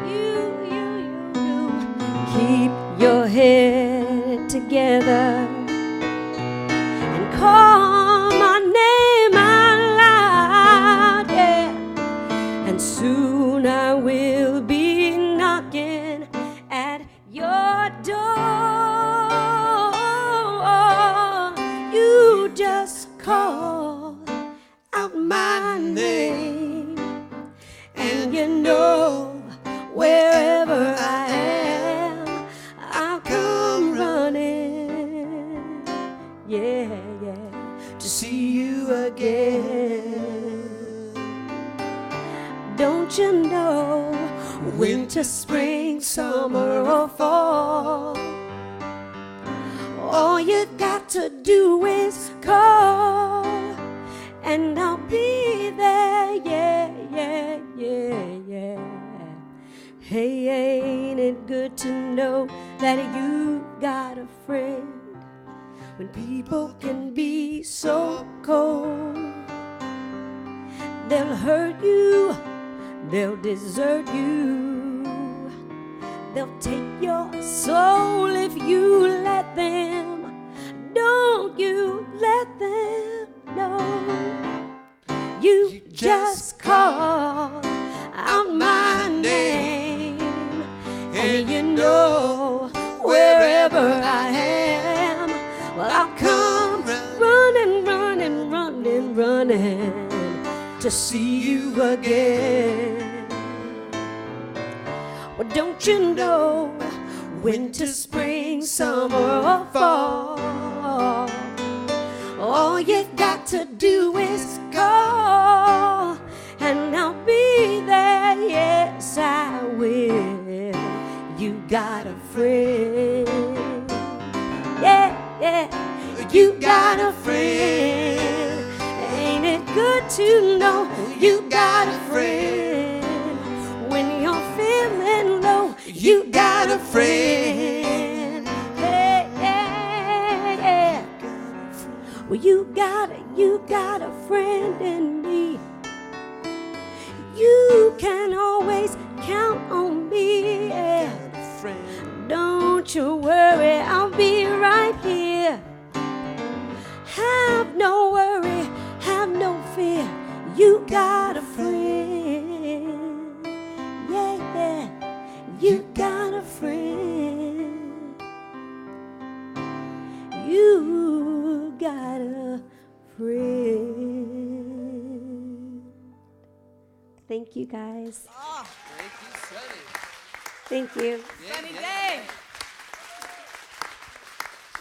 you keep your head together and soon I will be knocking at your door. You just call out my name, and you know wherever I am, I'll come running, yeah, to see you again. Don't you know, winter, spring, summer, or fall, all you got to do is call, and I'll be there, yeah. Hey, ain't it good to know that you got a friend when people can be so cold? They'll hurt you, they'll desert you, they'll take your soul if you let them. Don't you let them know. You just call out my name, and you know wherever I am, well, I'll come running to see you again. Well, don't you know, winter, spring, summer, or fall, all you got to do is call, and I'll be there, yes I will. You got a friend, yeah, you got a friend. Ain't it good to know you got a friend? When you're feeling low, you got a friend. Hey, yeah. Well, you got a friend in me. You can always count on me, yeah. Don't you worry, I'll be right here. Have no worry, have no fear. You got a friend, yeah. You got a friend. You got a friend. Thank you, guys. Oh, Thank you, Sonny. Thank you. Sunny Daye.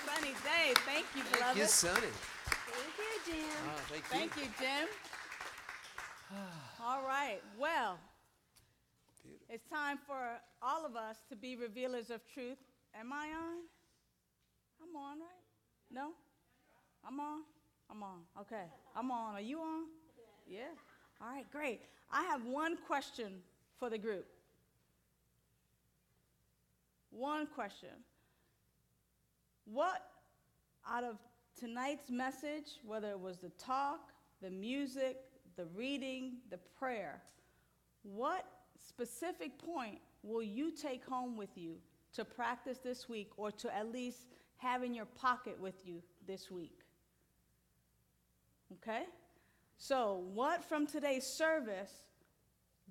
Sunny Daye. Thank you, Thank beloved. you, Sonny. Thank you, Jim. Oh, thank you. Thank you, Jim. All right. Well, it's time for all of us to be revealers of truth. Am I on? I'm on, right? No? I'm on? I'm on. Okay. I'm on. Are you on? Yeah. All right, great. I have one question for the group. One question. What out of tonight's message, whether it was the talk, the music, the reading, the prayer, what specific point will you take home with you to practice this week, or to at least have in your pocket with you this week? Okay? So, what from today's service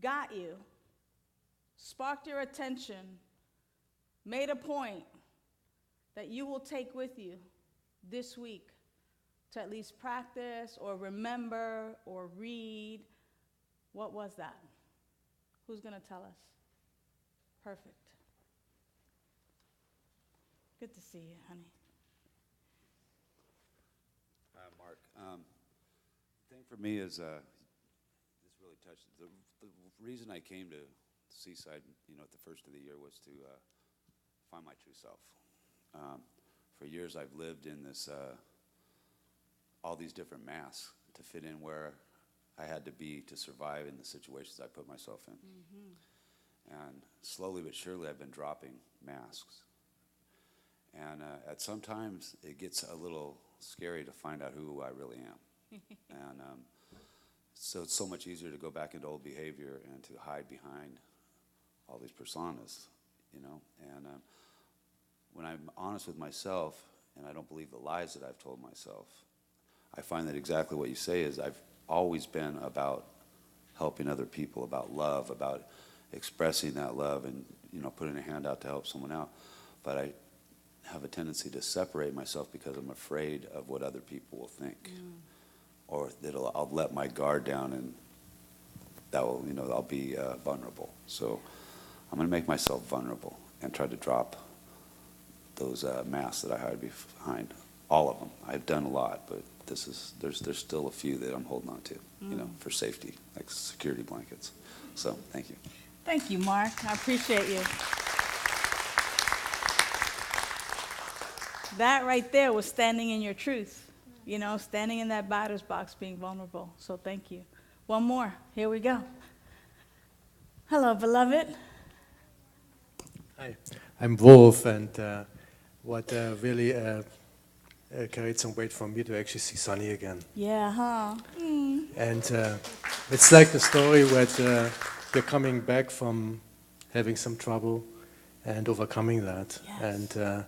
got you, sparked your attention, made a point that you will take with you this week to at least practice or remember or read? What was that? Who's going to tell us? Perfect. Good to see you, honey. Mark, the thing for me is this really touched the reason I came to Seaside, at the first of the year, was to find my true self. For years, I've lived in this all these different masks to fit in where I had to be to survive in the situations I put myself in. Mm-hmm. And slowly but surely, I've been dropping masks. And at sometimes, it gets a little scary to find out who I really am. And so it's so much easier to go back into old behavior and to hide behind all these personas, And when I'm honest with myself, and I don't believe the lies that I've told myself, I find that exactly what you say is I've always been about helping other people, about love, about expressing that love and, putting a hand out to help someone out. But I have a tendency to separate myself because I'm afraid of what other people will think. Or that I'll let my guard down and that will, I'll be vulnerable. So I'm going to make myself vulnerable and try to drop those masks that I hide behind. All of them. I've done a lot, but there's still a few that I'm holding on to, for safety, like security blankets. So thank you. Thank you, Mark. I appreciate you. That right there was standing in your truth, standing in that batter's box, being vulnerable. So thank you. One more. Here we go. Hello, beloved. Hi, I'm Wolf, and what really carried some weight for me to actually see Sonny again. Yeah, huh? And it's like the story where you're coming back from having some trouble and overcoming that. Yes. And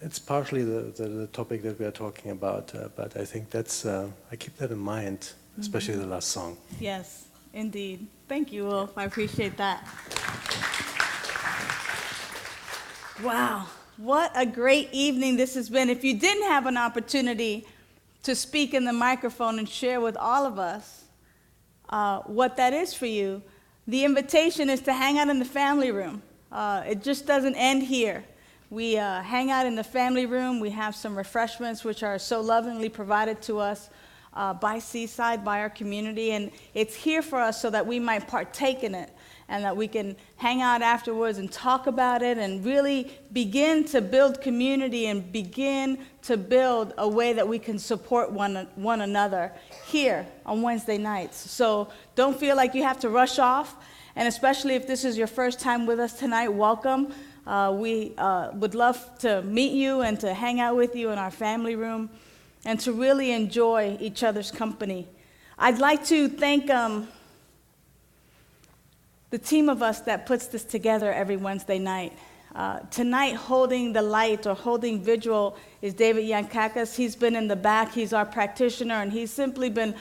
it's partially the topic that we are talking about, but I think that's, I keep that in mind, especially the last song. Yes, indeed. Thank you, Wolf. I appreciate that. Wow, what a great evening this has been. If you didn't have an opportunity to speak in the microphone and share with all of us what that is for you, the invitation is to hang out in the family room. It just doesn't end here. We hang out in the family room. We have some refreshments which are so lovingly provided to us by Seaside, by our community, and it's here for us so that we might partake in it and that we can hang out afterwards and talk about it and really begin to build community and begin to build a way that we can support one another here on Wednesday nights. So don't feel like you have to rush off, and especially if this is your first time with us tonight, welcome. We would love to meet you and to hang out with you in our family room and to really enjoy each other's company. I'd like to thank the team of us that puts this together every Wednesday night. Tonight, holding the light or holding vigil is David Yankakis. He's been in the back. He's our practitioner, and he's simply been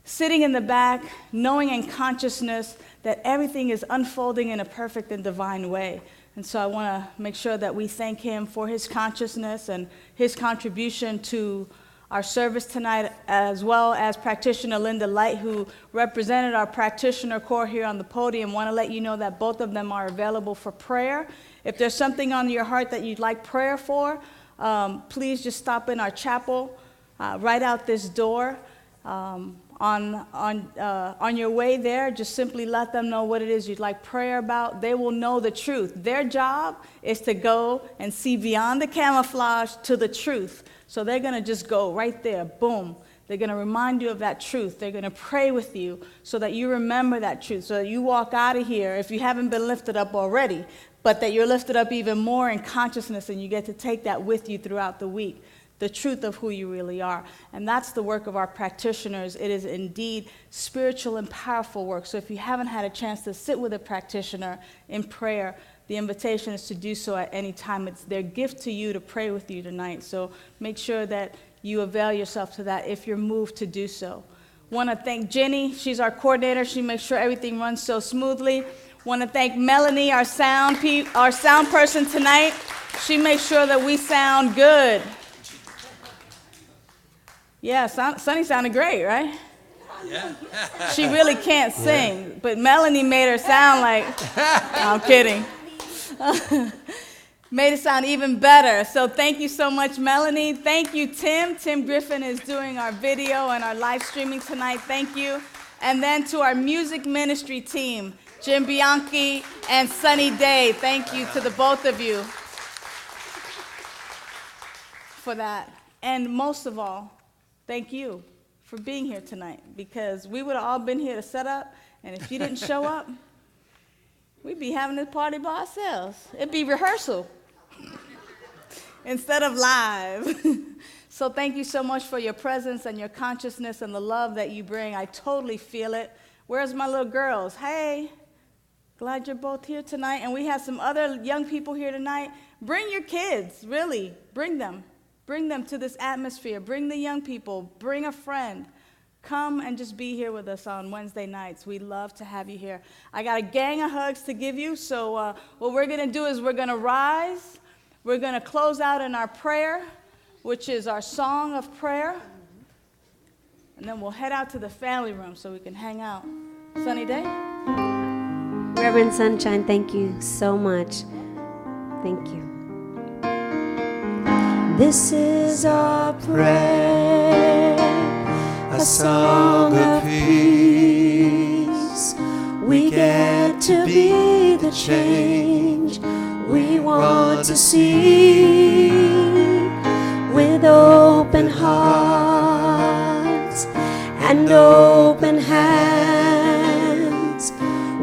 sitting in the back, knowing in consciousness that everything is unfolding in a perfect and divine way. And so I want to make sure that we thank him for his consciousness and his contribution to our service tonight, as well as practitioner Linda Light, who represented our practitioner corps here on the podium. I want to let you know that both of them are available for prayer. If there's something on your heart that you'd like prayer for, please just stop in our chapel right out this door. On your way there, just simply let them know what it is you'd like prayer about. They will know the truth. Their job is to go and see beyond the camouflage to the truth. So they're going to just go right there, boom. They're going to remind you of that truth. They're going to pray with you so that you remember that truth, so that you walk out of here, if you haven't been lifted up already, but that you're lifted up even more in consciousness, and you get to take that with you throughout the week, the truth of who you really are. And that's the work of our practitioners. It is indeed spiritual and powerful work. So if you haven't had a chance to sit with a practitioner in prayer, the invitation is to do so at any time. It's their gift to you to pray with you tonight. So make sure that you avail yourself to that if you're moved to do so. Want to thank Jenny. She's our coordinator. She makes sure everything runs so smoothly. Want to thank Melanie, our sound person tonight. She makes sure that we sound good. Yeah, Sunny sounded great, right? Yeah. She really can't sing, but Melanie made her sound like, I'm kidding. Made it sound even better. So thank you so much, Melanie. Thank you, Tim. Tim Griffin is doing our video and our live streaming tonight. Thank you. And then to our music ministry team, Jim Bianchi and Sunny Daye. Thank you to the both of you for that. And most of all, thank you for being here tonight, because we would have all been here to set up, and if you didn't show up, we'd be having this party by ourselves. It'd be rehearsal instead of live. So thank you so much for your presence and your consciousness and the love that you bring. I totally feel it. Where's my little girls? Hey, glad you're both here tonight. And we have some other young people here tonight. Bring your kids, really. Bring them. Bring them to this atmosphere. Bring the young people. Bring a friend. Come and just be here with us on Wednesday nights. We love to have you here. I got a gang of hugs to give you, so what we're going to do is we're going to rise. We're going to close out in our prayer, which is our song of prayer. And then we'll head out to the family room so we can hang out. Sunny Day? Reverend Sunshine, thank you so much. Thank you. This is our prayer, A song of peace. we get to be the change we want to see. With open hearts and open hands,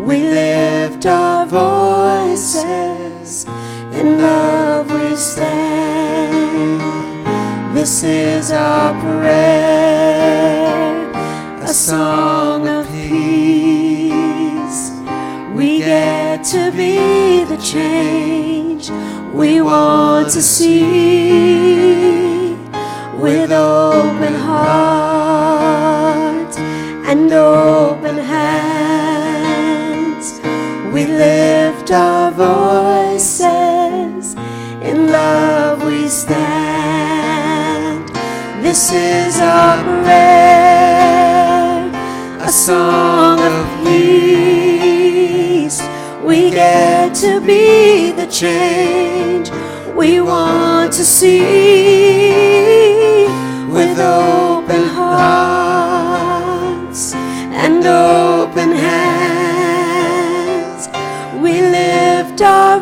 we lift our voices, in love we stand. This is our prayer, a song of peace. We get to be the change we want to see. With open hearts and open hands, we lift our voices, in love we stand. This is our prayer, a song of peace. We get to be the change we want to see. With open hearts and open hands, we lift our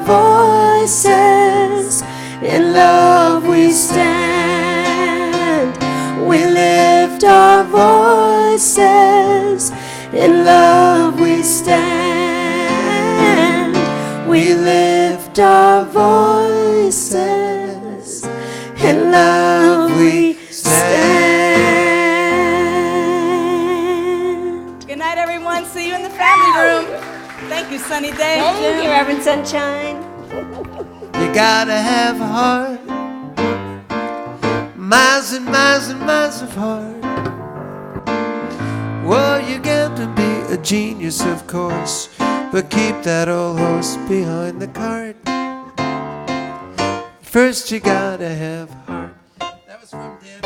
voices, in love we stand. We lift our voices, in love we stand. We lift our voices, in love we stand. Good night, everyone. See you in the family room. Thank you, Sunny Day. Thank you, Reverend Sunshine. You gotta have a heart, miles and miles and miles of heart. Well, you got to be a genius, of course, but keep that old horse behind the cart. First you gotta have a heart. That was from Daye.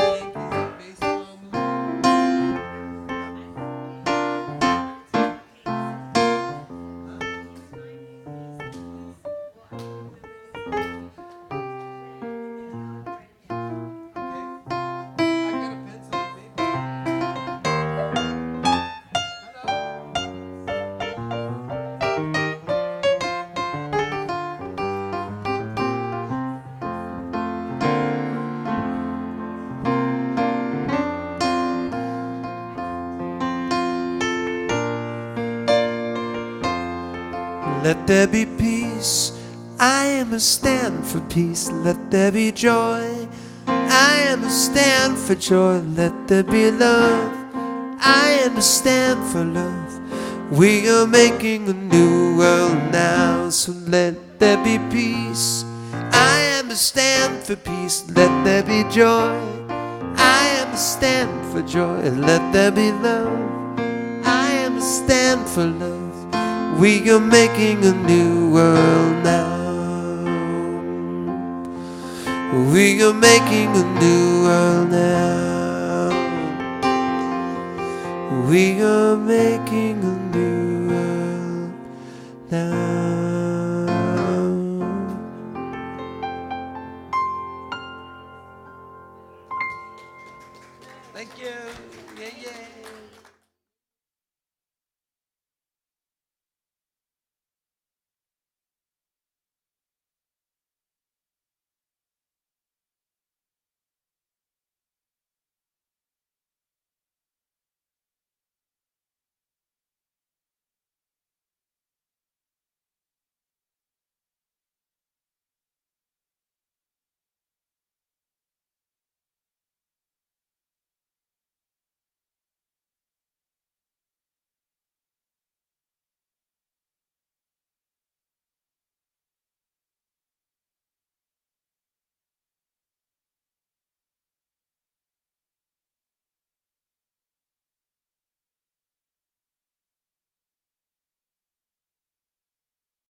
Let there be peace, I am a stand for peace. Let there be joy, I am a stand for joy. Let there be love, I am a stand for love. We are making a new world now, so let there be peace, I am a stand for peace. Let there be joy, I am a stand for joy. Let there be love, I am a stand for love. We are making a new world now. We are making a new world now. We are making a new